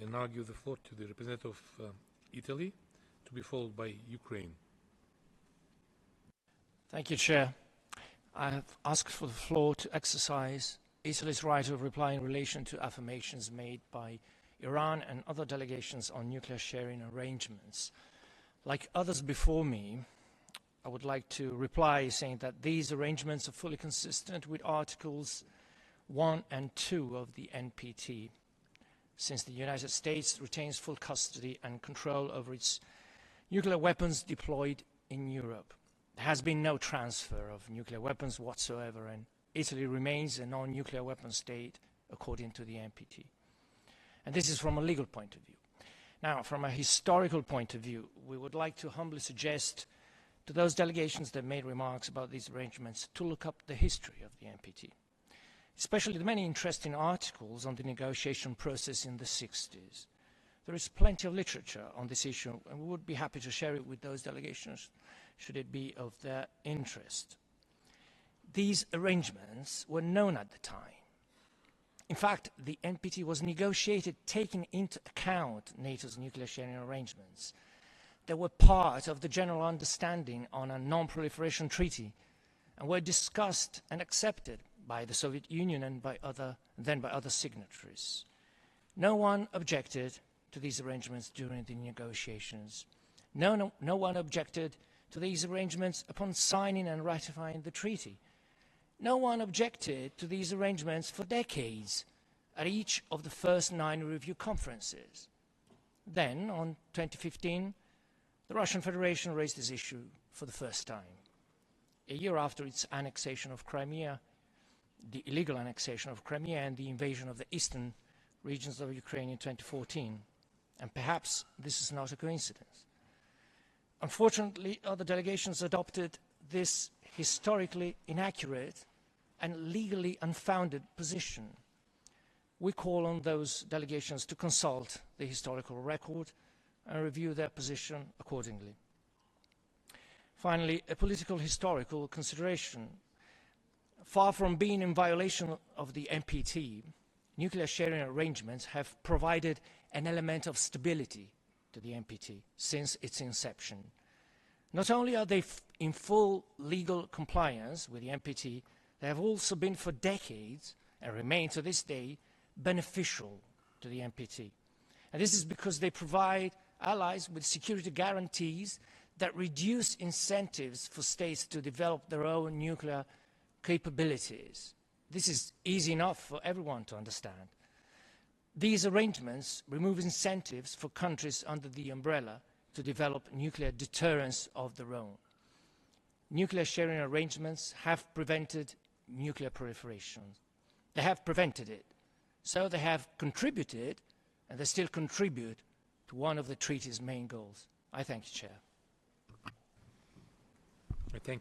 and now give the floor to the representative of Italy, to be followed by Ukraine. Thank you, Chair. I have asked for the floor to exercise Italy's right of reply in relation to affirmations made by Iran and other delegations on nuclear sharing arrangements. Like others before me, I would like to reply saying that these arrangements are fully consistent with Articles 1 and 2 of the NPT, since the United States retains full custody and control over its nuclear weapons deployed in Europe. There has been no transfer of nuclear weapons whatsoever, and Italy remains a non-nuclear weapon state according to the NPT. And this is from a legal point of view. Now, from a historical point of view, we would like to humbly suggest to those delegations that made remarks about these arrangements to look up the history of the NPT, especially the many interesting articles on the negotiation process in the 60s. There is plenty of literature on this issue, and we would be happy to share it with those delegations should it be of their interest. These arrangements were known at the time. In fact, the NPT was negotiated taking into account NATO's nuclear sharing arrangements. They were part of the general understanding on a non-proliferation treaty and were discussed and accepted by the Soviet Union and by other signatories. No one objected to these arrangements during the negotiations. No one objected to these arrangements upon signing and ratifying the treaty. No one objected to these arrangements for decades at each of the first 9 review conferences. Then, on 2015, the Russian Federation raised this issue for the first time. A year after its annexation of Crimea, the illegal annexation of Crimea and the invasion of the eastern regions of Ukraine in 2014. And perhaps this is not a coincidence. Unfortunately, other delegations adopted this historically inaccurate and legally unfounded position. We call on those delegations to consult the historical record and review their position accordingly. Finally, a political historical consideration. Far from being in violation of the NPT, nuclear sharing arrangements have provided an element of stability to the NPT since its inception. Not only are they in full legal compliance with the NPT, they have also been for decades, and remain to this day, beneficial to the NPT. And this is because they provide allies with security guarantees that reduce incentives for states to develop their own nuclear capabilities. This is easy enough for everyone to understand. These arrangements remove incentives for countries under the umbrella to develop nuclear deterrence of their own. Nuclear sharing arrangements have prevented nuclear proliferation. They have prevented it. So they have contributed, and they still contribute, to one of the treaty's main goals. I thank you, Chair. Thank you.